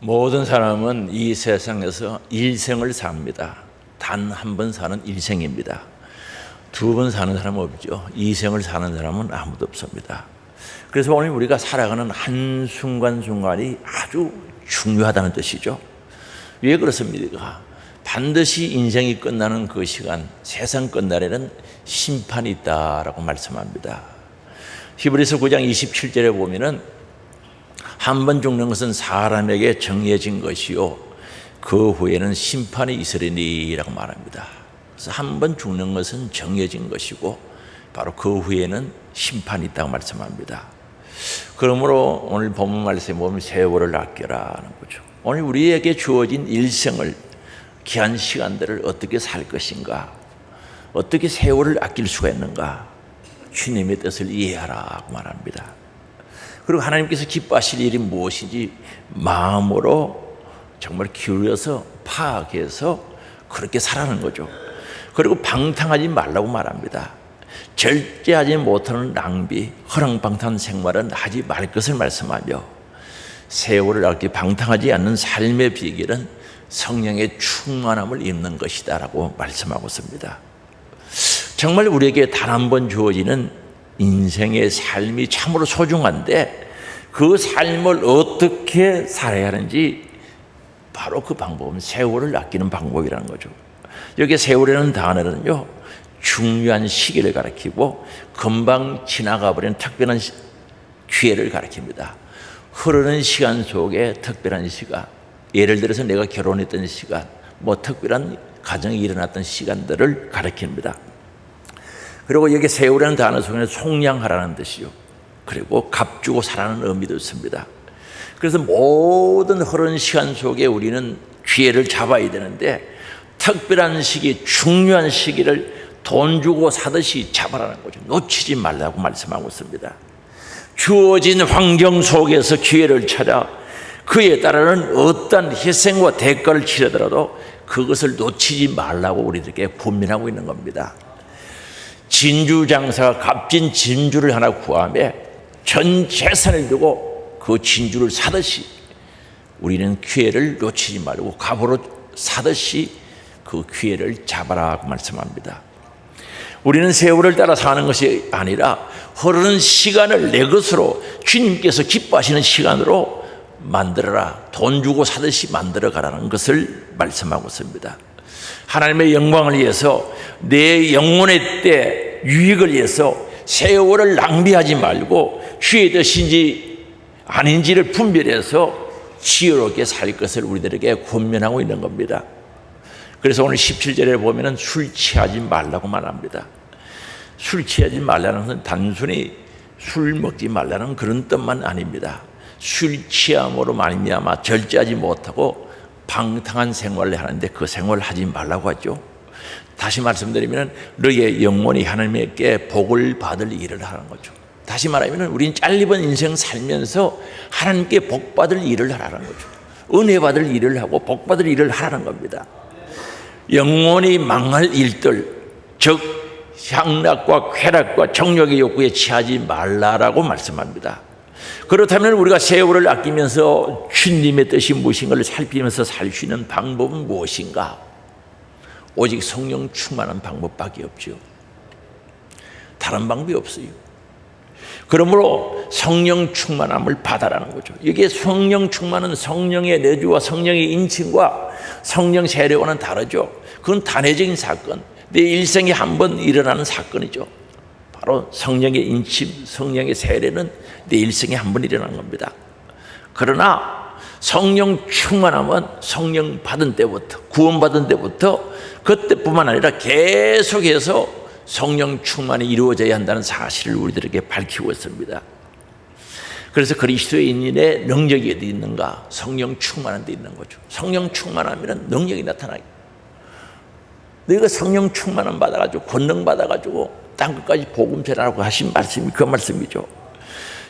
모든 사람은 이 세상에서 일생을 삽니다. 단 한 번 사는 일생입니다. 두 번 사는 사람은 없죠. 이생을 사는 사람은 아무도 없습니다. 그래서 오늘 우리가 살아가는 한순간순간이 아주 중요하다는 뜻이죠. 왜 그렇습니까? 반드시 인생이 끝나는 그 시간, 세상 끝날에는 심판이 있다라고 말씀합니다. 히브리서 9장 27절에 보면은 한 번 죽는 것은 사람에게 정해진 것이요 그 후에는 심판이 있으리니라고 말합니다. 그래서 한 번 죽는 것은 정해진 것이고 바로 그 후에는 심판이 있다고 말씀합니다. 그러므로 오늘 본문 말씀에 보면 세월을 아껴라는 거죠. 오늘 우리에게 주어진 일생을, 귀한 시간들을 어떻게 살 것인가, 어떻게 세월을 아낄 수가 있는가, 주님의 뜻을 이해하라고 말합니다. 그리고 하나님께서 기뻐하실 일이 무엇인지 마음으로 정말 기울여서 파악해서 그렇게 살아가는 거죠. 그리고 방탕하지 말라고 말합니다. 절제하지 못하는 낭비, 허랑방탕한 생활은 하지 말 것을 말씀하며 세월을 아끼 방탕하지 않는 삶의 비결은 성령의 충만함을 입는 것이다 라고 말씀하고 있습니다. 정말 우리에게 단 한 번 주어지는 인생의 삶이 참으로 소중한데 그 삶을 어떻게 살아야 하는지 바로 그 방법은 세월을 아끼는 방법이라는 거죠. 여기 세월이라는 단어는요, 중요한 시기를 가리키고 금방 지나가 버리는 특별한 기회를 가리킵니다. 흐르는 시간 속에 특별한 시간, 예를 들어서 내가 결혼했던 시간, 특별한 가정이 일어났던 시간들을 가리킵니다. 그리고 여기 세월이라는 단어 속에는 속량하라는 뜻이요, 그리고 값주고 살아는 의미도 있습니다. 그래서 모든 흐르는 시간 속에 우리는 기회를 잡아야 되는데 특별한 시기, 중요한 시기를 돈 주고 사듯이 잡아라는 거죠. 놓치지 말라고 말씀하고 있습니다. 주어진 환경 속에서 기회를 찾아 그에 따르는 어떤 희생과 대가를 치르더라도 그것을 놓치지 말라고 우리들에게 권면하고 있는 겁니다. 진주 장사가 값진 진주를 하나 구하며 전 재산을 두고 그 진주를 사듯이 우리는 기회를 놓치지 말고 값으로 사듯이 그 기회를 잡아라고 말씀합니다. 우리는 세월을 따라 사는 것이 아니라 흐르는 시간을 내 것으로 주님께서 기뻐하시는 시간으로 만들어라, 돈 주고 사듯이 만들어 가라는 것을 말씀하고 있습니다. 하나님의 영광을 위해서, 내 영혼의 때 유익을 위해서 세월을 낭비하지 말고 주의 뜻인지 아닌지를 분별해서 지혜롭게 살 것을 우리들에게 권면하고 있는 겁니다. 그래서 오늘 17절에 보면은 술 취하지 말라고 말합니다. 술 취하지 말라는 것은 단순히 술 먹지 말라는 그런 뜻만 아닙니다. 술 취함으로 말미암아 절제하지 못하고 방탕한 생활을 하는데 그 생활을 하지 말라고 하죠. 다시 말씀드리면 너의 영혼이 하나님께 복을 받을 일을 하는 거죠. 다시 말하면 우리는 짧은 인생 살면서 하나님께 복 받을 일을 하라는 거죠. 은혜 받을 일을 하고 복 받을 일을 하라는 겁니다. 영원히 망할 일들, 즉 향락과 쾌락과 정욕의 욕구에 취하지 말라라고 말씀합니다. 그렇다면 우리가 세월을 아끼면서 주님의 뜻이 무엇인가를 살피면서 살 수 있는 방법은 무엇인가? 오직 성령 충만한 방법밖에 없죠. 다른 방법이 없어요. 그러므로 성령 충만함을 받아라는 거죠. 이게 성령 충만은 성령의 내주와 성령의 인침과 성령 세례와는 다르죠. 그건 단회적인 사건, 내 일생에 한 번 일어나는 사건이죠. 바로 성령의 인침, 성령의 세례는 내 일생에 한 번 일어나는 겁니다. 그러나 성령 충만함은 성령 받은 때부터, 구원받은 때부터, 그때뿐만 아니라 계속해서 성령 충만이 이루어져야 한다는 사실을 우리들에게 밝히고 있습니다. 그래서 그리스도인의 능력이 어디 있는가? 성령 충만한 데 있는 거죠. 성령 충만하면 능력이 나타나요. 너희가 성령 충만함 받아가지고 권능 받아가지고 땅끝까지 복음 전하라고 하신 말씀이 그 말씀이죠.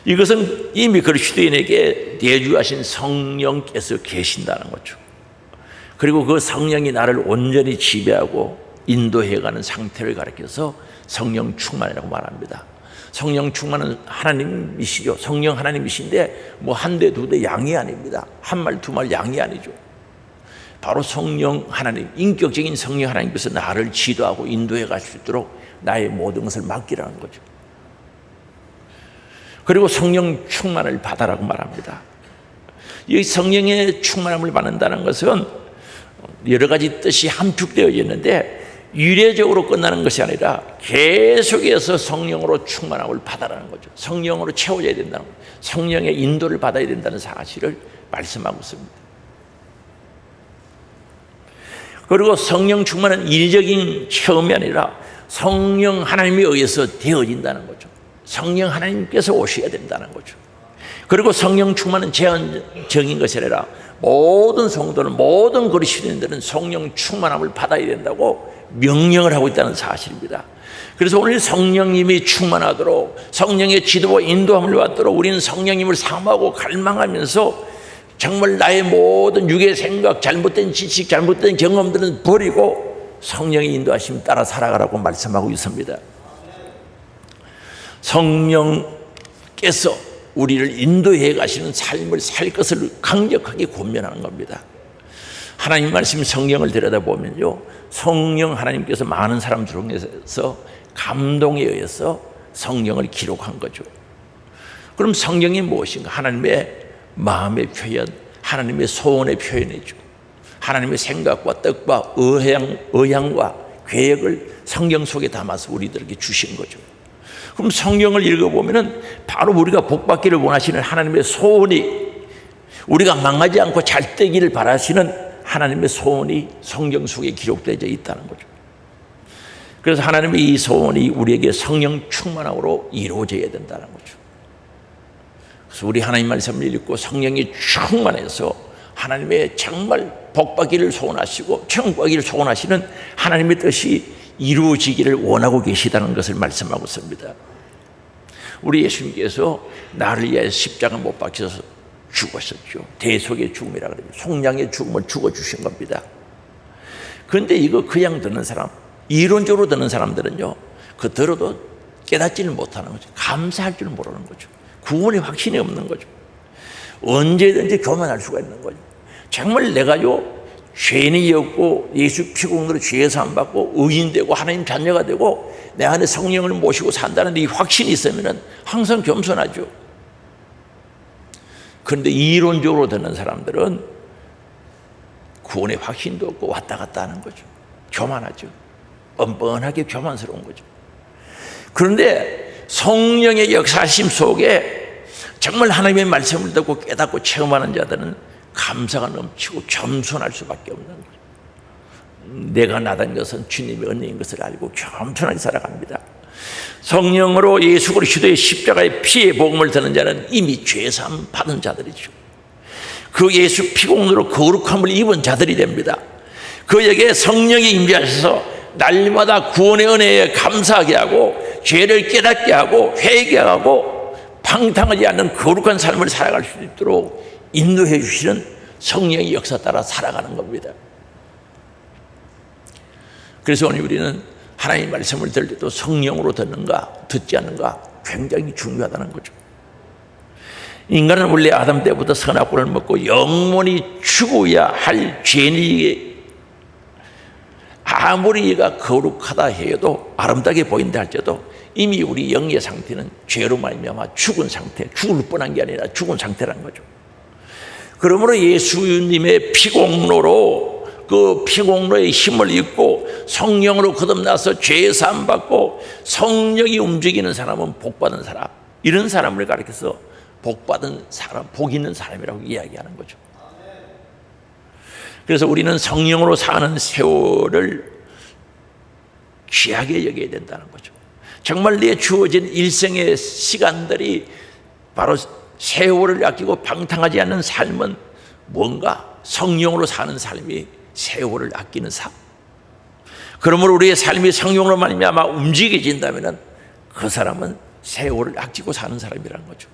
이것은 이미 그리스도인에게 내주하신 성령께서 계신다는 거죠. 그리고 그 성령이 나를 온전히 지배하고 인도해가는 상태를 가리켜서 성령 충만이라고 말합니다. 성령 충만은 하나님이시죠. 성령 하나님이신데 뭐 한 대 두 대 양이 아닙니다. 한 말 두 말 양이 아니죠. 바로 성령 하나님, 인격적인 성령 하나님께서 나를 지도하고 인도해 갈 수 있도록 나의 모든 것을 맡기라는 거죠. 그리고 성령 충만을 받아라고 말합니다. 이 성령의 충만함을 받는다는 것은 여러 가지 뜻이 함축되어 있는데 유례적으로 끝나는 것이 아니라 계속해서 성령으로 충만함을 받아라는 거죠. 성령으로 채워져야 된다는 거죠. 성령의 인도를 받아야 된다는 사실을 말씀하고 있습니다. 그리고 성령 충만은 일적인 체험이 아니라 성령 하나님에 의해서 되어진다는 거죠. 성령 하나님께서 오셔야 된다는 거죠. 그리고 성령 충만은 제한적인 것이 아니라 모든 성도는, 모든 그리스도인들은 성령 충만함을 받아야 된다고 명령을 하고 있다는 사실입니다. 그래서 오늘 성령님이 충만하도록, 성령의 지도와 인도함을 받도록 우리는 성령님을 사모하고 갈망하면서 정말 나의 모든 육의 생각, 잘못된 지식, 잘못된 경험들은 버리고 성령의 인도하심 따라 살아가라고 말씀하고 있습니다. 성령께서 우리를 인도해 가시는 삶을 살 것을 강력하게 권면하는 겁니다. 하나님 말씀 성경을 들여다보면요, 성령 하나님께서 많은 사람 중에서 감동에 의해서 성령을 기록한 거죠. 그럼 성경이 무엇인가? 하나님의 마음의 표현, 하나님의 소원의 표현이죠. 하나님의 생각과 뜻과 의향과 계획을 성경 속에 담아서 우리들에게 주신 거죠. 그럼 성경을 읽어보면은 바로 우리가 복받기를 원하시는 하나님의 소원이, 우리가 망하지 않고 잘 되기를 바라시는 하나님의 소원이 성경 속에 기록되어 있다는 거죠. 그래서 하나님의 이 소원이 우리에게 성령 충만함으로 이루어져야 된다는 거죠. 그래서 우리 하나님 말씀을 읽고 성령이 충만해서 하나님의 정말 복받기를 소원하시고 천국하기를 소원하시는 하나님의 뜻이 이루어지기를 원하고 계시다는 것을 말씀하고 있습니다. 우리 예수님께서 나를 위해 십자가 못 박혀서 죽었었죠. 대속의 죽음이라고 그러죠. 속량의 죽음을 죽어주신 겁니다. 그런데 이거 그냥 듣는 사람, 이론적으로 듣는 사람들은요, 그 들어도 깨닫지를 못하는 거죠. 감사할 줄 모르는 거죠. 구원의 확신이 없는 거죠. 언제든지 교만할 수가 있는 거죠. 정말 내가요, 죄인이었고 예수 피공으로 죄에서 안 받고 의인되고 하나님 자녀가 되고 내 안에 성령을 모시고 산다는 이 확신이 있으면 항상 겸손하죠. 그런데 이론적으로 듣는 사람들은 구원의 확신도 없고 왔다 갔다 하는 거죠. 교만하죠. 뻔뻔하게 교만스러운 거죠. 그런데 성령의 역사심 속에 정말 하나님의 말씀을 듣고 깨닫고 체험하는 자들은 감사가 넘치고 겸손할 수밖에 없는 거죠. 내가 나단 것은 주님의 은혜인 것을 알고 겸손하게 살아갑니다. 성령으로 예수 그리스도의 십자가의 피의 복음을 듣는 자는 이미 죄사함 받은 자들이죠. 그 예수 피공로로 거룩함을 입은 자들이 됩니다. 그에게 성령이 임재하셔서 날마다 구원의 은혜에 감사하게 하고 죄를 깨닫게 하고 회개하고 방탕하지 않는 거룩한 삶을 살아갈 수 있도록 인도해 주시는 성령의 역사 따라 살아가는 겁니다. 그래서 오늘 우리는 하나님의 말씀을 들을 때도 성령으로 듣는가 듣지 않는가 굉장히 중요하다는 거죠. 인간은 원래 아담 때부터 선악과를 먹고 영원히 죽어야 할 죄인이 아무리 얘가 거룩하다 해도 아름답게 보인다 할지라도 이미 우리 영의 상태는 죄로 말미암아 죽은 상태, 죽을 뻔한 게 아니라 죽은 상태라는 거죠. 그러므로 예수님의 피공로로 그 피공로의 힘을 입고 성령으로 거듭나서 죄 사함 받고 성령이 움직이는 사람은 복받은 사람, 이런 사람을 가리켜서 복받은 사람, 복 있는 사람이라고 이야기하는 거죠. 그래서 우리는 성령으로 사는 세월을 귀하게 여겨야 된다는 거죠. 정말 내 주어진 일생의 시간들이 바로 세월을 아끼고 방탕하지 않는 삶은 뭔가 성령으로 사는 삶이 세월을 아끼는 삶. 그러므로 우리의 삶이 성령으로 말미암아 움직여진다면 그 사람은 세월을 아끼고 사는 사람이라는 거죠.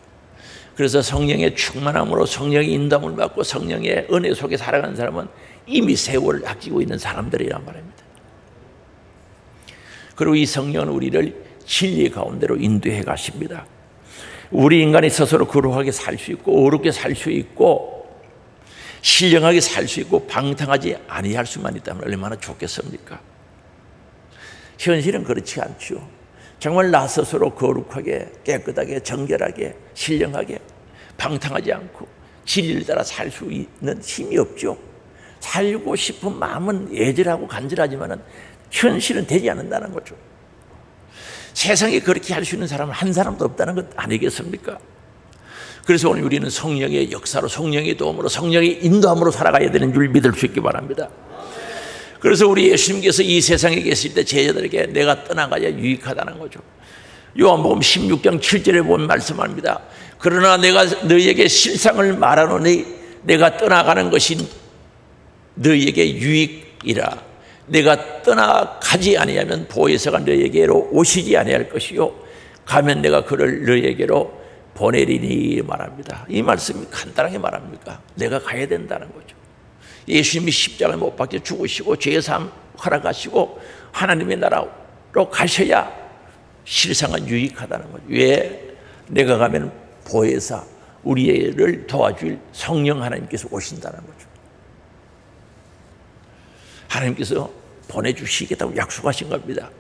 그래서 성령의 충만함으로 성령의 인도함을 받고 성령의 은혜 속에 살아가는 사람은 이미 세월을 아끼고 있는 사람들이란 말입니다. 그리고 이 성령은 우리를 진리 가운데로 인도해 가십니다. 우리 인간이 스스로 거룩하게 살 수 있고 어렵게 살 수 있고 신령하게 살 수 있고 방탕하지 아니할 수만 있다면 얼마나 좋겠습니까? 현실은 그렇지 않죠. 정말 나 스스로 거룩하게 깨끗하게 정결하게 신령하게 방탕하지 않고 진리를 따라 살 수 있는 힘이 없죠. 살고 싶은 마음은 애절하고 간절하지만 현실은 되지 않는다는 거죠. 세상에 그렇게 할 수 있는 사람은 한 사람도 없다는 것 아니겠습니까? 그래서 오늘 우리는 성령의 역사로 성령의 도움으로 성령의 인도함으로 살아가야 되는 줄 믿을 수 있기 바랍니다. 그래서 우리 예수님께서 이 세상에 계실 때 제자들에게 내가 떠나가야 유익하다는 거죠. 요한복음 16장 7절에 보면 말씀합니다. 그러나 내가 너희에게 실상을 말하노니 내가 떠나가는 것이 너희에게 유익이라. 내가 떠나가지 아니하면 보혜사가 너희에게로 오시지 아니할 것이요 가면 내가 그를 너희에게로 보내리니 말합니다. 이 말씀이 간단하게 말합니까? 내가 가야 된다는 거죠. 예수님이 십자가에 못 박혀 죽으시고 죄의 삶 허락하시고 하나님의 나라로 가셔야 실상은 유익하다는 거죠. 왜? 내가 가면 보혜사 우리를 도와줄 성령 하나님께서 오신다는 거죠. 하나님께서 보내주시겠다고 약속하신 겁니다.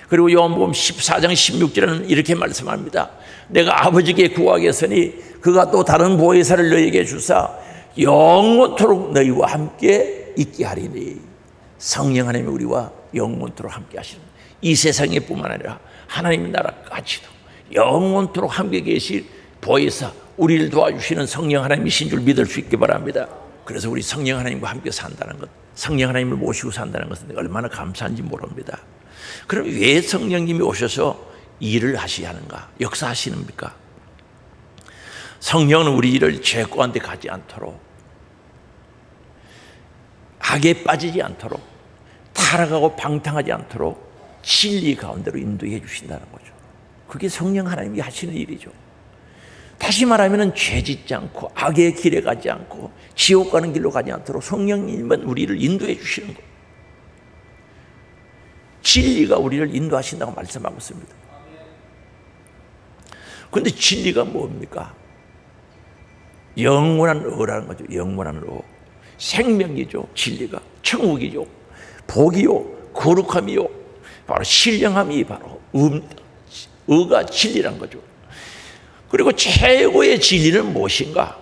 그리고 요한복음 14장 16절에는 이렇게 말씀합니다. 내가 아버지께 구하겠으니 그가 또 다른 보혜사를 너희에게 주사 영원토록 너희와 함께 있게 하리니. 성령 하나님이 우리와 영원토록 함께 하시는, 이 세상에 뿐만 아니라 하나님의 나라까지도 영원토록 함께 계실 보혜사 우리를 도와주시는 성령 하나님이신 줄 믿을 수 있기 바랍니다. 그래서 우리 성령 하나님과 함께 산다는 것, 성령 하나님을 모시고 산다는 것은 얼마나 감사한지 모릅니다. 그럼 왜 성령님이 오셔서 일을 하셔야 하는가? 역사하시는입니까? 성령은 우리 일을 죄 가운데 가지 않도록, 악에 빠지지 않도록, 타락하고 방탕하지 않도록 진리 가운데로 인도해 주신다는 거죠. 그게 성령 하나님이 하시는 일이죠. 다시 말하면 죄 짓지 않고 악의 길에 가지 않고 지옥 가는 길로 가지 않도록 성령님은 우리를 인도해 주시는 거예요. 진리가 우리를 인도하신다고 말씀하고 있습니다. 그런데 진리가 뭡니까? 영원한 의라는 거죠. 영원한 의. 생명이죠. 진리가. 천국이죠. 복이요. 거룩함이요. 바로 신령함이 바로 의가 진리란 거죠. 그리고 최고의 진리는 무엇인가?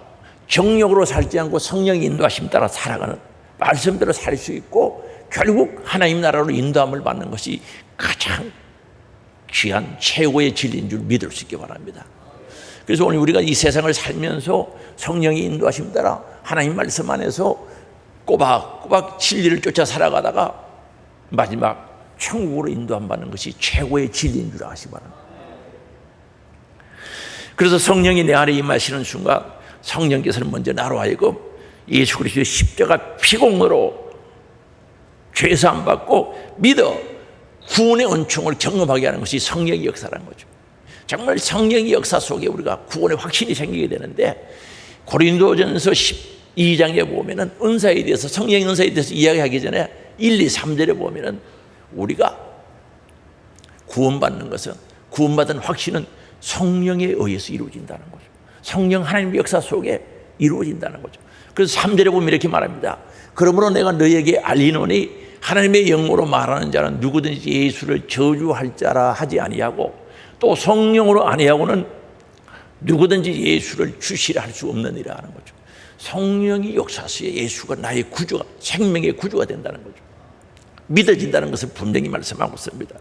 정욕으로 살지 않고 성령의 인도하심 따라 살아가는, 말씀대로 살 수 있고 결국 하나님 나라로 인도함을 받는 것이 가장 귀한 최고의 진리인 줄 믿을 수 있기 바랍니다. 그래서 오늘 우리가 이 세상을 살면서 성령의 인도하심 따라 하나님 말씀 안에서 꼬박꼬박 진리를 쫓아 살아가다가 마지막 천국으로 인도함 받는 것이 최고의 진리인 줄 아시기 바랍니다. 그래서 성령이 내 안에 임하시는 순간 성령께서는 먼저 나로 하여금 예수 그리스도의 십자가 피공으로 죄사함 받고 믿어 구원의 은총을 경험하게 하는 것이 성령의 역사라는 거죠. 정말 성령의 역사 속에 우리가 구원의 확신이 생기게 되는데, 고린도전서 12장에 보면은 은사에 대해서, 성령의 은사에 대해서 이야기하기 전에 1, 2, 3절에 보면은 우리가 구원받는 것은, 구원받은 확신은 성령에 의해서 이루어진다는 거죠. 성령 하나님의 역사 속에 이루어진다는 거죠. 그래서 3절에 보면 이렇게 말합니다. 그러므로 내가 너희에게 알리노니 하나님의 영으로 말하는 자는 누구든지 예수를 저주할 자라 하지 아니하고 또 성령으로 아니하고는 누구든지 예수를 주시라 할 수 없느니라 하는 거죠. 성령이 역사시에 예수가 나의 구주가, 생명의 구주가 된다는 거죠. 믿어진다는 것을 분명히 말씀하고 있습니다.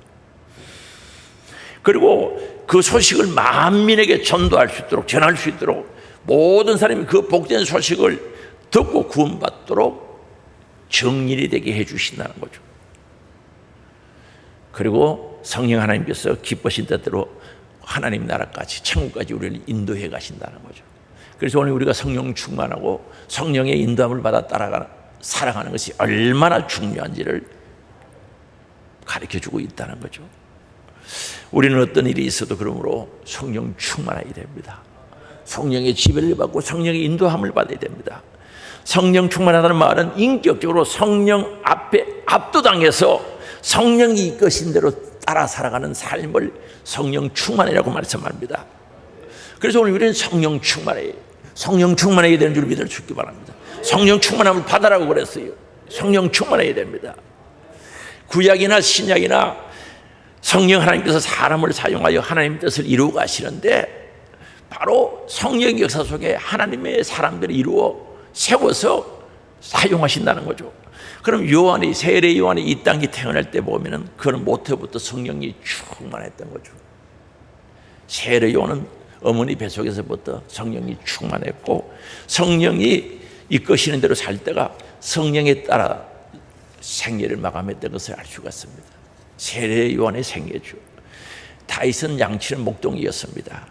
그리고 그 소식을 만민에게 전도할 수 있도록, 전할 수 있도록 모든 사람이 그 복된 소식을 듣고 구원받도록 정인이 되게 해주신다는 거죠. 그리고 성령 하나님께서 기쁘신 뜻대로 하나님 나라까지, 천국까지 우리를 인도해 가신다는 거죠. 그래서 오늘 우리가 성령 충만하고 성령의 인도함을 받아 살아가는 것이 얼마나 중요한지를 가르쳐주고 있다는 거죠. 우리는 어떤 일이 있어도 그러므로 성령 충만해야 됩니다. 성령의 지배를 받고 성령의 인도함을 받아야 됩니다. 성령 충만하다는 말은 인격적으로 성령 앞에 압도당해서 성령이 이끄신 대로 따라 살아가는 삶을 성령 충만이라고 말씀합니다. 그래서 오늘 우리는 성령 충만해, 성령 충만해야 되는 줄 믿어 주시기 바랍니다. 성령 충만함을 받아라고 그랬어요. 성령 충만해야 됩니다. 구약이나 신약이나 성령 하나님께서 사람을 사용하여 하나님의 뜻을 이루어 가시는데, 바로 성령 역사 속에 하나님의 사람들을 이루어 세워서 사용하신다는 거죠. 그럼 요한이, 세례 요한이 이 땅에 태어날 때 보면은 그는 모태부터 성령이 충만했던 거죠. 세례 요한은 어머니 뱃속에서부터 성령이 충만했고, 성령이 이끄시는 대로 살 때가 성령에 따라 생애를 마감했던 것을 알 수가 있습니다. 세례 요한의 생애죠. 다윗은 양치는 목동이었습니다.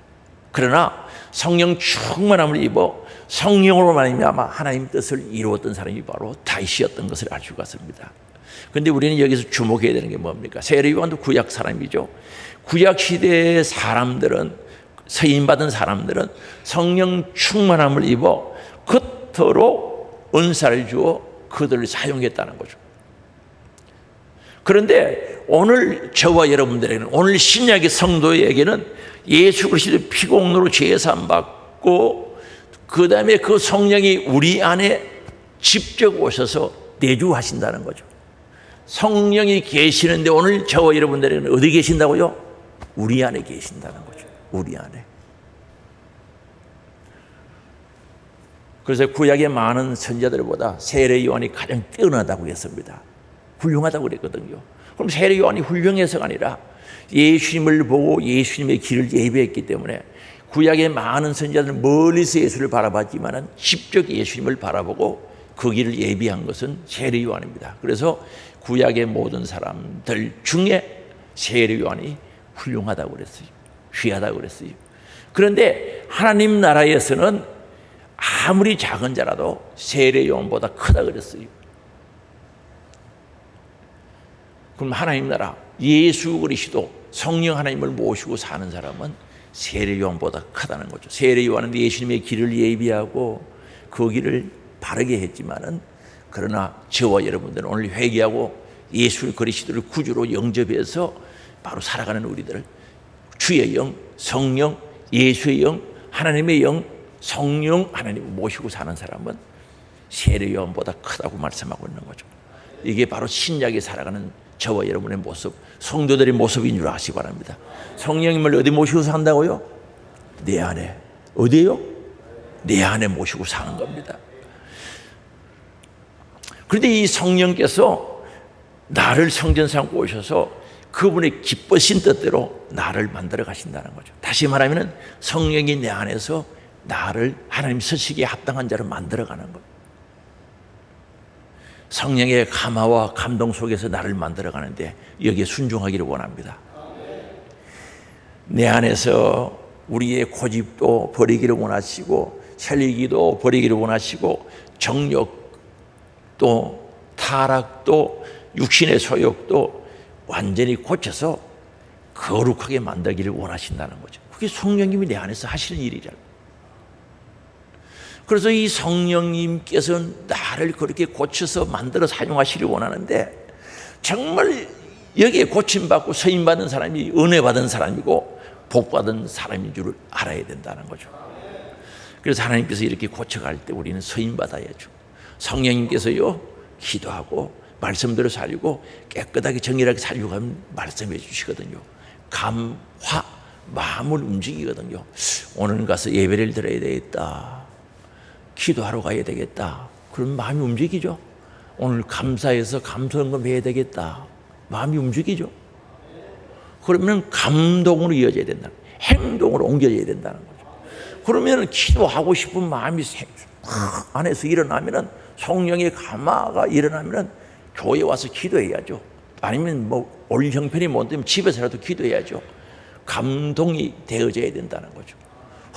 그러나 성령 충만함을 입어 성령으로 말미암아 하나님 뜻을 이루었던 사람이 바로 다윗이었던 것을 알 수가 있습니다. 그런데 우리는 여기서 주목해야 되는 게 뭡니까? 세례 요한도 구약 사람이죠. 구약 시대의 사람들은, 서임받은 사람들은 성령 충만함을 입어 겉으로 은사를 주어 그들을 사용했다는 거죠. 그런데 오늘 저와 여러분들에게는, 오늘 신약의 성도에게는 예수 그리스도의 피공로로 죄사함 받고, 그 다음에 그 성령이 우리 안에 직접 오셔서 내주하신다는 거죠. 성령이 계시는데 오늘 저와 여러분들에게는 어디 계신다고요? 우리 안에 계신다는 거죠. 우리 안에. 그래서 구약의 많은 선자들보다 세례 요한이 가장 뛰어나다고 했습니다. 훌륭하다고 그랬거든요. 그럼 세례 요한이 훌륭해서가 아니라 예수님을 보고 예수님의 길을 예비했기 때문에, 구약의 많은 선지자들은 멀리서 예수를 바라봤지만 직접 예수님을 바라보고 그 길을 예비한 것은 세례 요한입니다. 그래서 구약의 모든 사람들 중에 세례 요한이 훌륭하다고 그랬어요. 귀하다고 그랬어요. 그런데 하나님 나라에서는 아무리 작은 자라도 세례 요한보다 크다 그랬어요. 그럼 하나님 나라, 예수 그리스도 성령 하나님을 모시고 사는 사람은 세례 요한보다 크다는 거죠. 세례 요한은 예수님의 길을 예비하고 그 길을 바르게 했지만은, 그러나 저와 여러분들은 오늘 회개하고 예수 그리스도를 구주로 영접해서 바로 살아가는 우리들, 주의 영, 성령, 예수의 영, 하나님의 영, 성령 하나님을 모시고 사는 사람은 세례 요한보다 크다고 말씀하고 있는 거죠. 이게 바로 신약에 살아가는 저와 여러분의 모습, 성도들의 모습인 줄 아시기 바랍니다. 성령님을 어디 모시고 산다고요? 내 안에. 어디에요? 내 안에 모시고 사는 겁니다. 그런데 이 성령께서 나를 성전 삼고 오셔서 그분의 기쁘신 뜻대로 나를 만들어 가신다는 거죠. 다시 말하면 성령이 내 안에서 나를 하나님 서시기에 합당한 자로 만들어 가는 거예요. 성령의 감화와 감동 속에서 나를 만들어 가는데 여기에 순종하기를 원합니다. 내 안에서 우리의 고집도 버리기를 원하시고, 혈리기도 버리기를 원하시고, 정욕도 타락도 육신의 소욕도 완전히 고쳐서 거룩하게 만들기를 원하신다는 거죠. 그게 성령님이 내 안에서 하시는 일이잖아요. 그래서 이 성령님께서 나를 그렇게 고쳐서 만들어 사용하시길 원하는데, 정말 여기에 고침받고 서임받은 사람이 은혜받은 사람이고 복받은 사람인 줄을 알아야 된다는 거죠. 그래서 하나님께서 이렇게 고쳐갈 때 우리는 서임받아야죠. 성령님께서요, 기도하고 말씀대로 살리고 깨끗하게 정결하게 살려고 하면 말씀해 주시거든요. 감화, 마음을 움직이거든요. 오늘 가서 예배를 드려야 되겠다, 기도하러 가야 되겠다, 그럼 마음이 움직이죠. 오늘 감사해서 감사헌금 해야 되겠다, 마음이 움직이죠. 그러면 감동으로 이어져야 된다, 행동으로 옮겨져야 된다는 거죠. 그러면 기도하고 싶은 마음이 안에서 일어나면, 성령의 감화가 일어나면 교회 와서 기도해야죠. 아니면 뭐 올 형편이 못 되면 집에서라도 기도해야죠. 감동이 되어져야 된다는 거죠.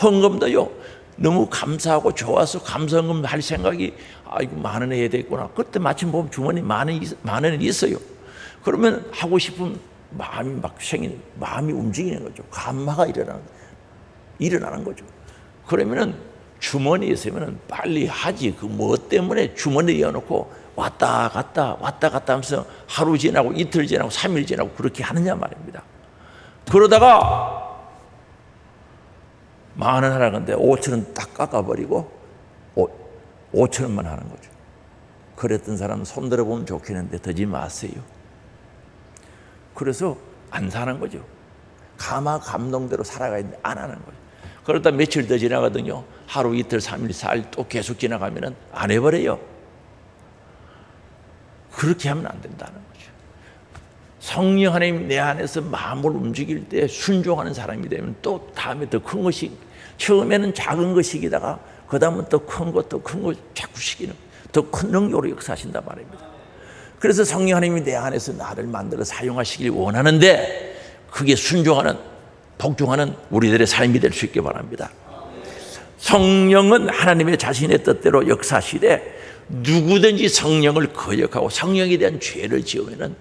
헌금도요, 너무 감사하고 좋아서 감사헌금 할 생각이, 아이고 만원 해야 되겠구나, 그때 마침 보면 주머니 만 원이 있어요. 그러면 하고 싶은 마음이 막 생기는, 마음이 움직이는 거죠. 감화가 일어나는 거죠. 그러면은 주머니에 있으면 빨리 하지, 그 뭐 때문에 주머니에 넣어놓고 왔다 갔다 하면서 하루 지나고 이틀 지나고 3일 지나고 그렇게 하느냐 말입니다. 그러다가 10,000원 하라는데 5,000원 딱 깎아버리고 5,000원만 하는 거죠. 그랬던 사람 손 들어보면 좋겠는데 더지 마세요. 그래서 안 사는 거죠. 가마 감동대로 살아가야 되는데 안 하는 거죠. 그러다 며칠 더 지나가더니요, 하루 이틀 3일 4일 또 계속 지나가면 안 해버려요. 그렇게 하면 안 된다는 거죠. 성령 하나님 내 안에서 마음을 움직일 때 순종하는 사람이 되면 또 다음에 더 큰 것이, 처음에는 작은 것이기다가 그 다음은 더 큰 것, 더 큰 것 자꾸 시키는 더 큰 능력으로 역사하신단 말입니다. 그래서 성령 하나님이 내 안에서 나를 만들어 사용하시길 원하는데 그게 순종하는, 복종하는 우리들의 삶이 될 수 있게 바랍니다. 성령은 하나님의 자신의 뜻대로 역사하시되 누구든지 성령을 거역하고 성령에 대한 죄를 지으면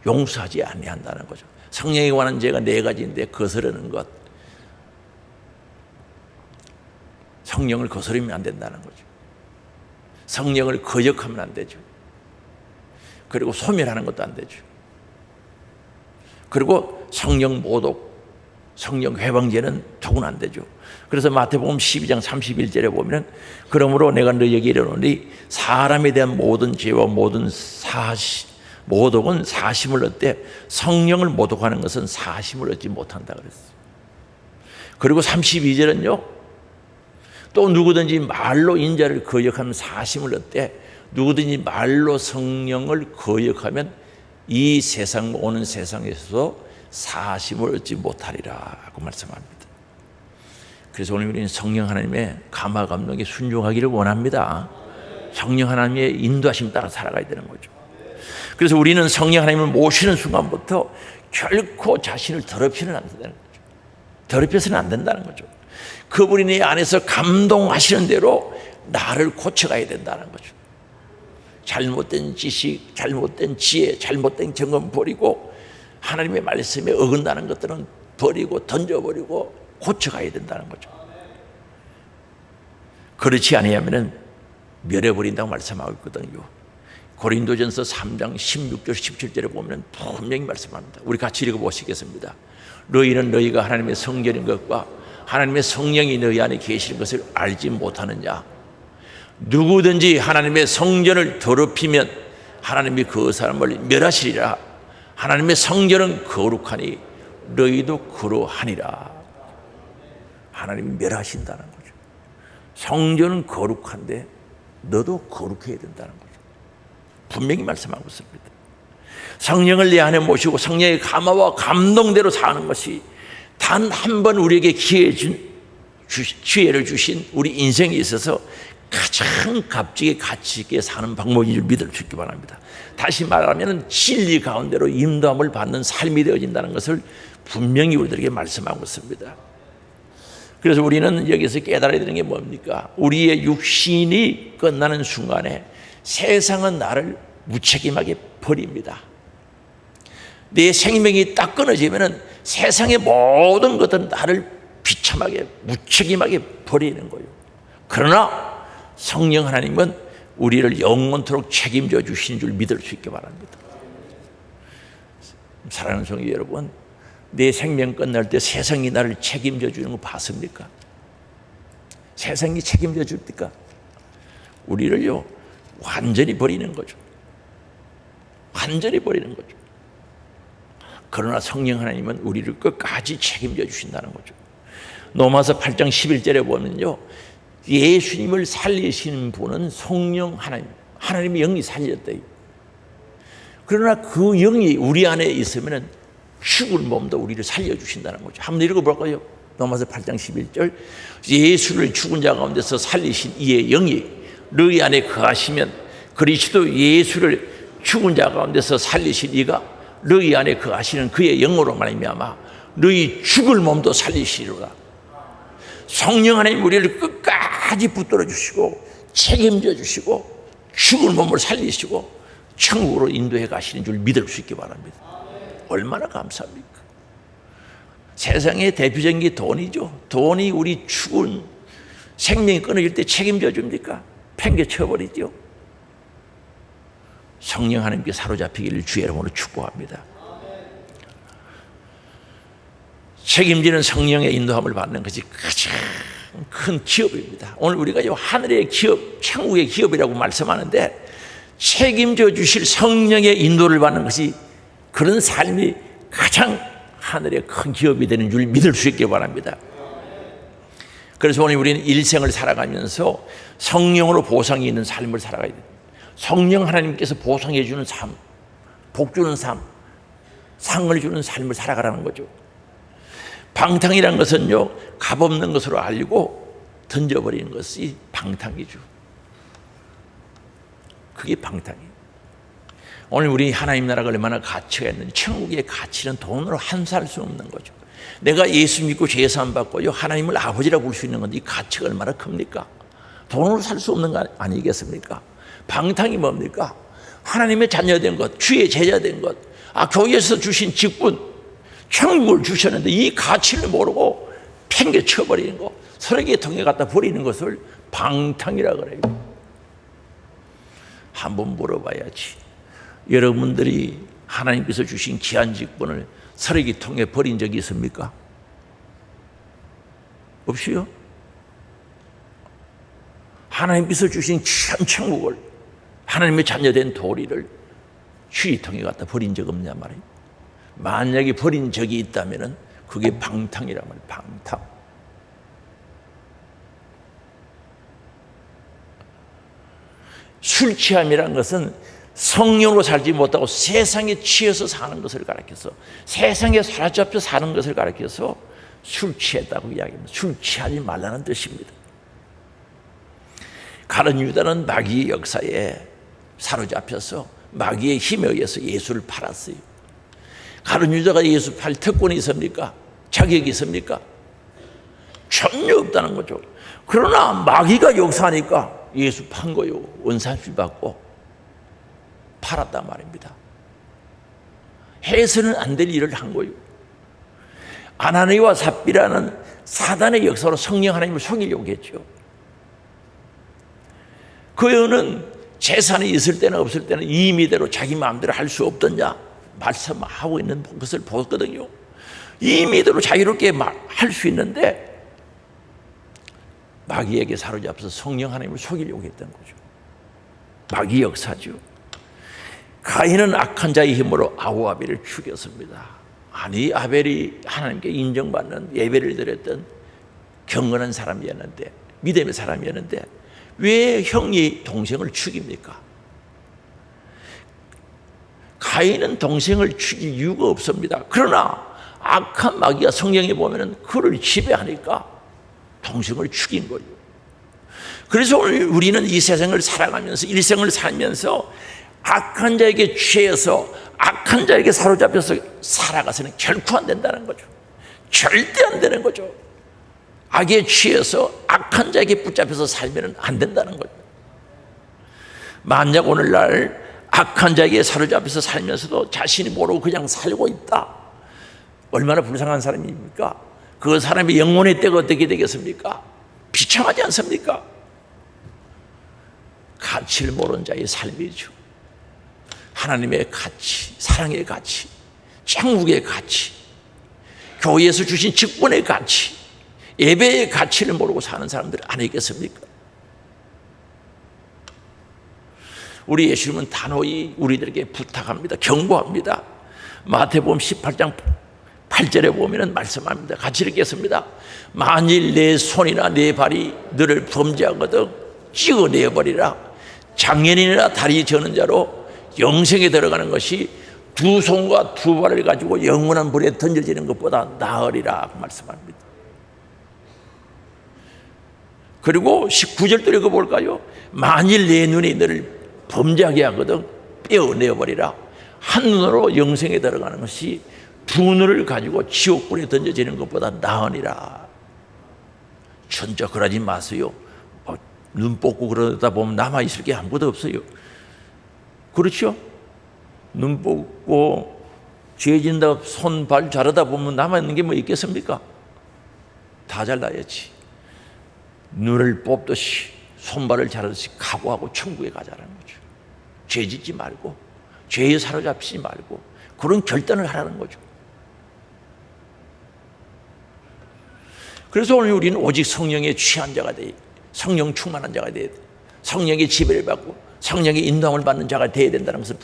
용서하지 아니한다는 거죠. 성령에 관한 죄가 4가지인데 거스르는 것, 성령을 거스르면 안 된다는 거죠. 성령을 거역하면 안 되죠. 그리고 소멸하는 것도 안 되죠. 그리고 성령 모독, 성령 회방죄는 더구나 안 되죠. 그래서 마태복음 12장 31절에 보면 그러므로 내가 너희에게 이르노니 사람에 대한 모든 죄와 모든 모독은 사심을 얻되 성령을 모독하는 것은 사심을 얻지 못한다 그랬어요. 그리고 32절은요, 또 누구든지 말로 인자를 거역하면 사심을 얻되 누구든지 말로 성령을 거역하면 이 세상 오는 세상에서 사심을 얻지 못하리라 고 말씀합니다. 그래서 오늘 우리는 성령 하나님의 감화 감동에 순종하기를 원합니다. 성령 하나님의 인도하심 따라 살아가야 되는 거죠. 그래서 우리는 성령 하나님을 모시는 순간부터 결코 자신을 더럽히는 안 된다는 거죠. 더럽혀서는 안 된다는 거죠. 그분이 내 안에서 감동하시는 대로 나를 고쳐가야 된다는 거죠. 잘못된 지식, 잘못된 지혜, 잘못된 경험 버리고 하나님의 말씀에 어긋나는 것들은 버리고 던져버리고 고쳐가야 된다는 거죠. 그렇지 아니하면 멸해버린다고 말씀하고 있거든요. 고린도전서 3장 16절 17절에 보면 분명히 말씀합니다. 우리 같이 읽어보시겠습니다. 너희는 너희가 하나님의 성전인 것과 하나님의 성령이 너희 안에 계시는 것을 알지 못하느냐. 누구든지 하나님의 성전을 더럽히면 하나님이 그 사람을 멸하시리라. 하나님의 성전은 거룩하니 너희도 그러하니라. 하나님이 멸하신다는 거죠. 성전은 거룩한데 너도 거룩해야 된다는 거죠. 분명히 말씀하고 있습니다. 성령을 내 안에 모시고 성령의 감화와 감동대로 사는 것이 단 한 번 우리에게 기회를 주신 우리 인생에 있어서 가장 값지게 가치 있게 사는 방법인 줄 믿을 수 있기 바랍니다. 다시 말하면 진리 가운데로 인도함을 받는 삶이 되어진다는 것을 분명히 우리들에게 말씀하고 있습니다. 그래서 우리는 여기서 깨달아야 되는 게 뭡니까? 우리의 육신이 끝나는 순간에 세상은 나를 무책임하게 버립니다. 내 생명이 딱 끊어지면 세상의 모든 것들은 나를 비참하게 무책임하게 버리는 거예요. 그러나 성령 하나님은 우리를 영원토록 책임져 주신 줄 믿을 수 있게 바랍니다. 사랑하는 성도 여러분, 내 생명 끝날 때 세상이 나를 책임져 주는 거 봤습니까? 세상이 책임져 줍니까? 우리를요 완전히 버리는 거죠. 완전히 버리는 거죠. 그러나 성령 하나님은 우리를 끝까지 책임져 주신다는 거죠. 로마서 8장 11절에 보면요, 예수님을 살리시는 분은 성령 하나님, 하나님의 영이 살렸대요. 그러나 그 영이 우리 안에 있으면 죽을 몸도 우리를 살려주신다는 거죠. 한번 읽어볼까요? 로마서 8장 11절. 예수를 죽은 자 가운데서 살리신 이의 영이 너희 안에 거하시면 그리스도 예수를 죽은 자 가운데서 살리신 이가 너희 안에 거하시는 그의 영으로 말미암아 너희 죽을 몸도 살리시리로다. 성령 하나님 우리를 끝까지 붙들어 주시고 책임져 주시고 죽을 몸을 살리시고 천국으로 인도해 가시는 줄 믿을 수 있기 바랍니다. 얼마나 감사합니까? 세상의 대표적인 게 돈이죠. 돈이 우리 죽은 생명이 끊어질 때 책임져 줍니까? 팽개쳐버리죠. 성령 하나님께 사로잡히기를 주의 이름으로 축복합니다. 책임지는 성령의 인도함을 받는 것이 가장 큰 기업입니다. 오늘 우리가 이 하늘의 기업, 천국의 기업이라고 말씀하는데 책임져 주실 성령의 인도를 받는 것이 그런 삶이 가장 하늘의 큰 기업이 되는 줄 믿을 수 있길 바랍니다. 그래서 오늘 우리는 일생을 살아가면서 성령으로 보상이 있는 삶을 살아가야 됩니다. 성령 하나님께서 보상해 주는 삶, 복 주는 삶, 상을 주는 삶을 살아가라는 거죠. 방탕이라는 것은요, 값없는 것으로 알고 던져버리는 것이 방탕이죠. 그게 방탕이에요. 오늘 우리 하나님 나라가 얼마나 가치가 있는지, 천국의 가치는 돈으로 환산할 수 없는 거죠. 내가 예수 믿고 죄 사함 받고요, 하나님을 아버지라고 부를 수 있는 건데 이 가치가 얼마나 큽니까? 돈으로 살 수 없는 거 아니겠습니까? 방탕이 뭡니까? 하나님의 자녀된 것, 주의 제자된 것, 교회에서 주신 직분, 천국을 주셨는데 이 가치를 모르고 팽개쳐버리는 거, 쓰레기에 통에 갖다 버리는 것을 방탕이라 그래요. 한번 물어봐야지. 여러분들이 하나님께서 주신 귀한 직분을 쓰레기통에 버린 적이 있습니까? 없이요? 하나님께서 주신 귀한 천국을, 하나님의 자녀된 도리를 휴지통에 갖다 버린 적 없냐 말이에요. 만약에 버린 적이 있다면 그게 방탕이란 말이에요. 방탕. 술 취함이란 것은 성령으로 살지 못하고 세상에 취해서 사는 것을 가리켜서, 세상에 사로잡혀 사는 것을 가리켜서 술 취했다고 이야기합니다. 술 취하지 말라는 뜻입니다. 가룟 유다는 마귀의 역사에 사로잡혀서 마귀의 힘에 의해서 예수를 팔았어요. 가룟 유다가 예수 팔 특권이 있습니까? 자격이 있습니까? 전혀 없다는 거죠. 그러나 마귀가 역사하니까 예수 판 거요. 원산실 받고 팔았단 말입니다. 해서는 안 될 일을 한 거요. 아나니와 삽비라는 사단의 역사로 성령 하나님을 속이려고 했죠. 그 여는 재산이 있을 때나 없을 때는 임의대로 자기 마음대로 할 수 없더냐 말씀하고 있는 것을 보거든요. 임의대로 자유롭게 할 수 있는데 마귀에게 사로잡혀서 성령 하나님을 속이려고 했던 거죠. 마귀 역사죠. 가인은 악한 자의 힘으로 아우아벨을 죽였습니다. 아니, 아벨이 하나님께 인정받는 예배를 드렸던 경건한 사람이었는데, 믿음의 사람이었는데 왜 형이 동생을 죽입니까? 가인은 동생을 죽일 이유가 없습니다. 그러나 악한 마귀가 성경에 보면 그를 지배하니까 동생을 죽인 거예요. 그래서 오늘 우리는 이 세상을 살아가면서, 일생을 살면서 악한 자에게 취해서 악한 자에게 사로잡혀서 살아가서는 결코 안 된다는 거죠. 절대 안 되는 거죠. 악에 취해서 악한 자에게 붙잡혀서 살면 안 된다는 거죠. 만약 오늘날 악한 자에게 사로잡혀서 살면서도 자신이 모르고 그냥 살고 있다, 얼마나 불쌍한 사람입니까? 그 사람의 영혼의 때가 어떻게 되겠습니까? 비참하지 않습니까? 가치를 모르는 자의 삶이죠. 하나님의 가치, 사랑의 가치, 천국의 가치, 교회에서 주신 직분의 가치, 예배의 가치를 모르고 사는 사람들 아니겠습니까? 우리 예수님은 단호히 우리들에게 부탁합니다. 경고합니다. 마태복음 18장 8절에 보면 말씀합니다. 같이 읽겠습니다. 만일 내 손이나 내 발이 너를 범죄하거든 찍어내버리라. 장년이나 다리 저는 자로 영생에 들어가는 것이 두 손과 두 발을 가지고 영원한 불에 던져지는 것보다 나으리라 말씀합니다. 그리고 19절도 읽어볼까요? 만일 내 눈이 너를 범죄하게 하거든 빼어내버리라. 한 눈으로 영생에 들어가는 것이 두 눈을 가지고 지옥불에 던져지는 것보다 나으니라. 천자 그러지 마세요. 눈 뽑고 그러다 보면 남아있을 게 아무것도 없어요. 그렇죠? 눈 뽑고 죄진다 손 발 자르다 보면 남아있는 게 뭐 있겠습니까? 다 잘라야지. 눈을 뽑듯이 손발을 자르듯이 각오하고 천국에 가자는 거죠. 죄 짓지 말고 죄에 사로잡히지 말고 그런 결단을 하라는 거죠. 그래서 오늘 우리는 오직 성령에 취한 자가 돼, 성령 충만한 자가 돼야 돼. 성령의 지배를 받고 성령의 인도함을 받는 자가 돼야 된다는 것을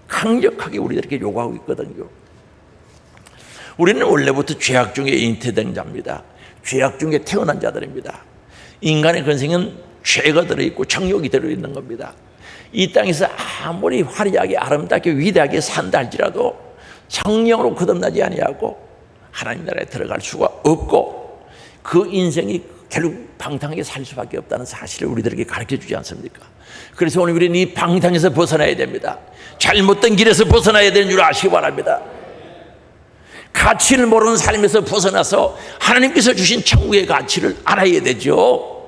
강력하게 우리들에게 요구하고 있거든요. 우리는 원래부터 죄악 중에 잉태된 자입니다. 죄악 중에 태어난 자들입니다. 인간의 근성은 죄가 들어있고 정욕이 들어있는 겁니다. 이 땅에서 아무리 화려하게 아름답게 위대하게 산다 할지라도 성령으로 거듭나지 아니하고 하나님 나라에 들어갈 수가 없고 그 인생이 결국 방탕하게 살 수밖에 없다는 사실을 우리들에게 가르쳐주지 않습니까? 그래서 오늘 우리는 이 방탕에서 벗어나야 됩니다. 잘못된 길에서 벗어나야 되는 줄 아시기 바랍니다. 가치를 모르는 삶에서 벗어나서 하나님께서 주신 천국의 가치를 알아야 되죠.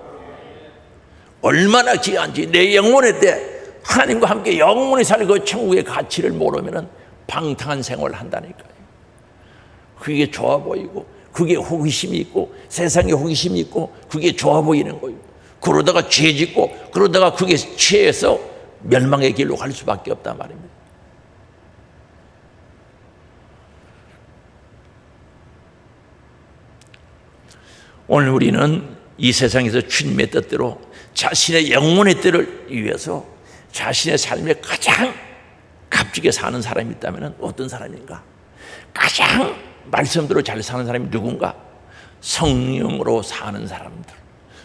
얼마나 귀한지 내 영혼의 때 하나님과 함께 영원히 살 그 천국의 가치를 모르면 방탕한 생활을 한다니까요. 그게 좋아 보이고 그게 호기심이 있고 세상에 호기심이 있고 그게 좋아 보이는 거예요. 그러다가 죄 짓고 그러다가 그게 취해서 멸망의 길로 갈 수밖에 없단 말입니다. 오늘 우리는 이 세상에서 주님의 뜻대로 자신의 영혼의 뜻을 위해서 자신의 삶에 가장 값지게 사는 사람이 있다면 어떤 사람인가? 가장 말씀대로 잘 사는 사람이 누군가? 성령으로 사는 사람들,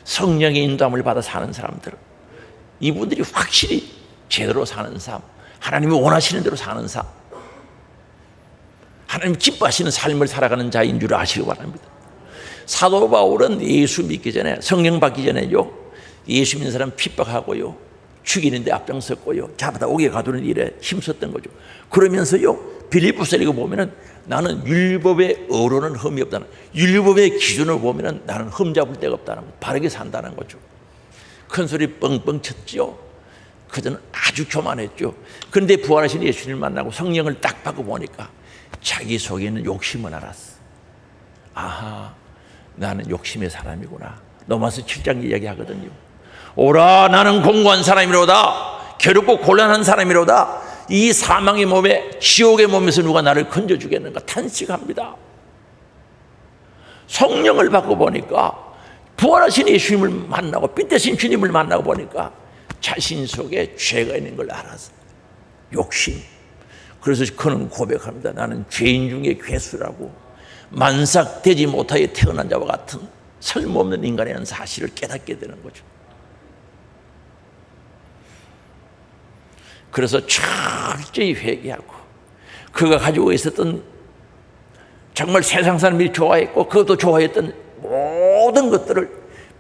성령의 인도함을 받아 사는 사람들, 이분들이 확실히 제대로 사는 삶, 하나님이 원하시는 대로 사는 삶, 하나님 기뻐하시는 삶을 살아가는 자인 줄 아시기 바랍니다. 사도 바울은 예수 믿기 전에, 성령 받기 전에요, 예수 믿는 사람 핍박하고요, 죽이는데 앞장섰고요, 잡아다 옥에 가두는 일에 힘썼던 거죠. 그러면서요, 빌립보서에 보면은 나는 율법의 어로는 흠이 없다는, 율법의 기준을 보면은 나는 흠 잡을 데가 없다는 거, 바르게 산다는 거죠. 큰 소리 뻥뻥 쳤죠. 그전은 아주 교만했죠. 그런데 부활하신 예수님을 만나고 성령을 딱 받고 보니까 자기 속에 있는 욕심을 알았어. 아하, 나는 욕심의 사람이구나. 로마서 7장 이야기하거든요. 오라, 나는 공고한 사람이로다. 괴롭고 곤란한 사람이로다. 이 사망의 몸에, 지옥의 몸에서 누가 나를 건져주겠는가 탄식합니다. 성령을 받고 보니까, 부활하신 예수님을 만나고 빛대신 주님을 만나고 보니까 자신 속에 죄가 있는 걸 알았어. 욕심. 그래서 그는 고백합니다. 나는 죄인 중에 괴수라고, 만삭되지 못하게 태어난 자와 같은 설모없는 인간이라는 사실을 깨닫게 되는 거죠. 그래서 철저히 회개하고 그가 가지고 있었던 정말 세상 사람들이 좋아했고 그것도 좋아했던 모든 것들을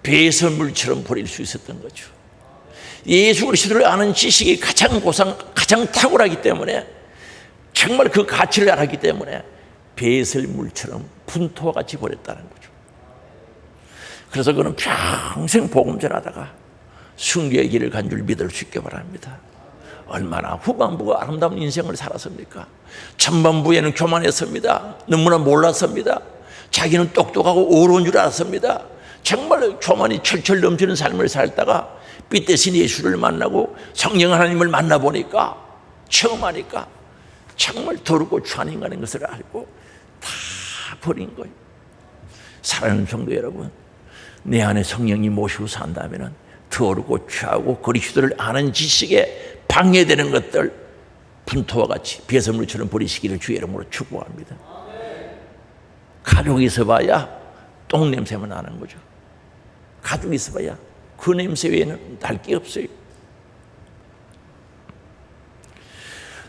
배설물처럼 버릴 수 있었던 거죠. 예수 그리스도를 아는 지식이 가장 탁월하기 때문에, 정말 그 가치를 알았기 때문에 배설물처럼 분토와 같이 버렸다는 거죠. 그래서 그는 평생 복음 전하다가 순교의 길을 간 줄 믿을 수 있게 바랍니다. 얼마나 후반부가 아름다운 인생을 살았습니까? 전반부에는 교만했습니다. 너무나 몰랐습니다. 자기는 똑똑하고 어려운 줄 알았습니다. 정말 교만이 철철 넘치는 삶을 살다가 빛 대신 예수를 만나고 성령 하나님을 만나보니까, 처음 하니까 정말 더럽고 추한 인간인 것을 알고 다 버린 거예요. 사랑하는 성도 여러분, 내 안에 성령이 모시고 산다면 더럽고 추하고 그리스도를 아는 지식에 방해되는 것들 분토와 같이 배설물처럼 버리시기를 주의 이름으로 축복합니다. 가족이 있어봐야 똥 냄새만 나는 거죠. 가족이 있어봐야 그 냄새 외에는 날 게 없어요.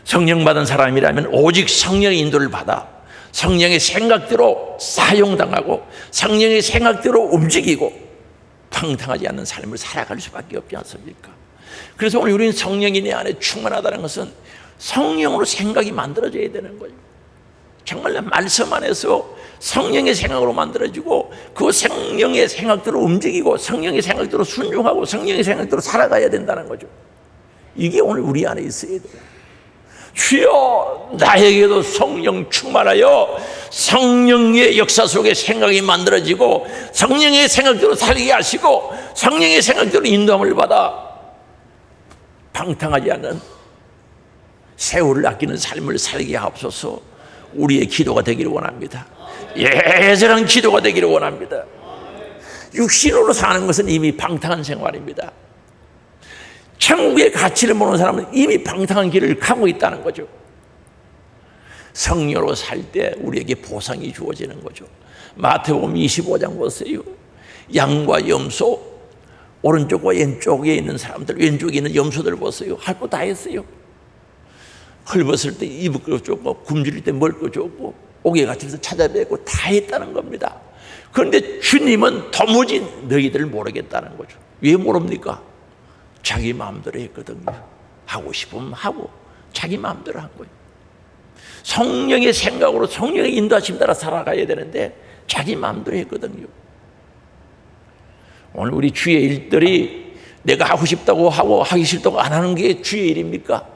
성령 받은 사람이라면 오직 성령의 인도를 받아 성령의 생각대로 사용당하고 성령의 생각대로 움직이고 방탕하지 않는 삶을 살아갈 수밖에 없지 않습니까? 그래서 오늘 우리는 성령이 내 안에 충만하다는 것은 성령으로 생각이 만들어져야 되는 거예요. 정말 말씀 안에서 성령의 생각으로 만들어지고 그 성령의 생각대로 움직이고 성령의 생각대로 순종하고 성령의 생각대로 살아가야 된다는 거죠. 이게 오늘 우리 안에 있어야 돼요. 주여, 나에게도 성령 충만하여 성령의 역사 속에 생각이 만들어지고 성령의 생각대로 살게 하시고 성령의 생각대로 인도함을 받아 방탕하지 않는 세월을 아끼는 삶을 살게 하옵소서. 우리의 기도가 되기를 원합니다. 예전한 기도가 되기를 원합니다. 육신으로 사는 것은 이미 방탕한 생활입니다. 천국의 가치를 모르는 사람은 이미 방탕한 길을 가고 있다는 거죠. 성령으로 살 때 우리에게 보상이 주어지는 거죠. 마태복음 25장 보세요. 양과 염소, 오른쪽과 왼쪽에 있는 사람들, 왼쪽에 있는 염소들 보세요. 할 거 다 했어요. 헐벗을 때 입을 거 줬고, 굶주릴 때 먹을 거 줬고, 옥에 갇혀서 찾아뵙고 다 했다는 겁니다. 그런데 주님은 도무지 너희들을 모르겠다는 거죠. 왜 모릅니까? 자기 마음대로 했거든요. 하고 싶으면 하고 자기 마음대로 한 거예요. 성령의 생각으로 성령의 인도하심 따라 살아가야 되는데 자기 마음대로 했거든요. 오늘 우리 주의 일들이 내가 하고 싶다고 하고 하기 싫다고 안 하는 게 주의 일입니까?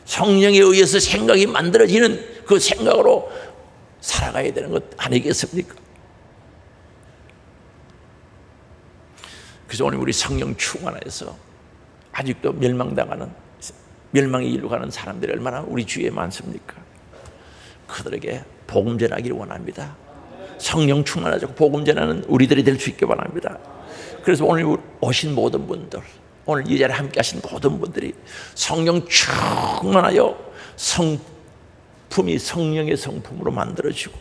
성령에 의해서 생각이 만들어지는 그 생각으로 살아가야 되는 것 아니겠습니까? 그래서 오늘 우리 성령 충만해서 아직도 멸망의 일로 가는 사람들이 얼마나 우리 주위에 많습니까? 그들에게 복음 전하기를 원합니다. 성령 충만하고 복음 전하는 우리들이 될 수 있게 바랍니다. 그래서 오늘 오신 모든 분들, 오늘 이 자리에 함께 하신 모든 분들이 성령 충만하여 성품이 성령의 성품으로 만들어지고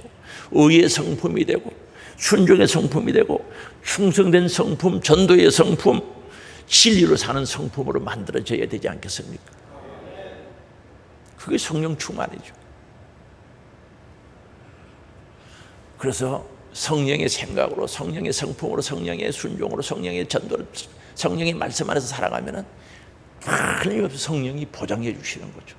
의의 성품이 되고 순종의 성품이 되고 충성된 성품, 전도의 성품, 진리로 사는 성품으로 만들어져야 되지 않겠습니까? 그게 성령 충만이죠. 그래서 성령의 생각으로, 성령의 성품으로, 성령의 순종으로, 성령의 전도로, 성령의 말씀 안에서 살아가면은 하나님 성령이 보장해 주시는 거죠.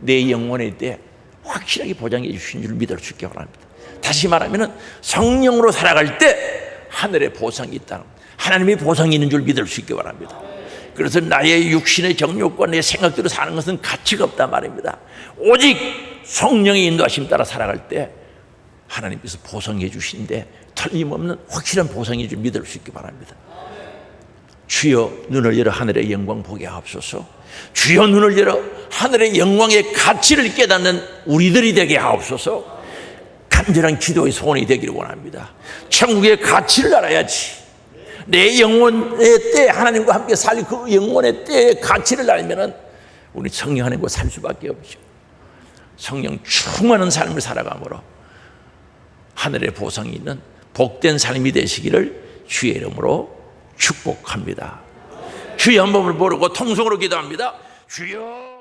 내 영혼에 대해 확실하게 보장해 주신 줄 믿을 수 있게 바랍니다. 다시 말하면은 성령으로 살아갈 때 하늘의 보상이 있다는, 하나님의 보상이 있는 줄 믿을 수 있게 바랍니다. 그래서 나의 육신의 정욕과 내 생각대로 사는 것은 가치가 없단 말입니다. 오직 성령의 인도하심 따라 살아갈 때 하나님께서 보상해 주신데 틀림없는 확실한 보상인 줄 믿을 수 있게 바랍니다. 주여 눈을 열어 하늘의 영광 보게 하옵소서. 주여 눈을 열어 하늘의 영광의 가치를 깨닫는 우리들이 되게 하옵소서. 간절한 기도의 소원이 되기를 원합니다. 천국의 가치를 알아야지. 내 영혼의 때 하나님과 함께 살 그 영혼의 때의 가치를 알면은 우리 성령 하나님과 살 수밖에 없죠. 성령 충만한 삶을 살아감으로 하늘의 보상이 있는 복된 삶이 되시기를 주의 이름으로 축복합니다. 주의 한 번을 모르고 통성으로 기도합니다. 주여.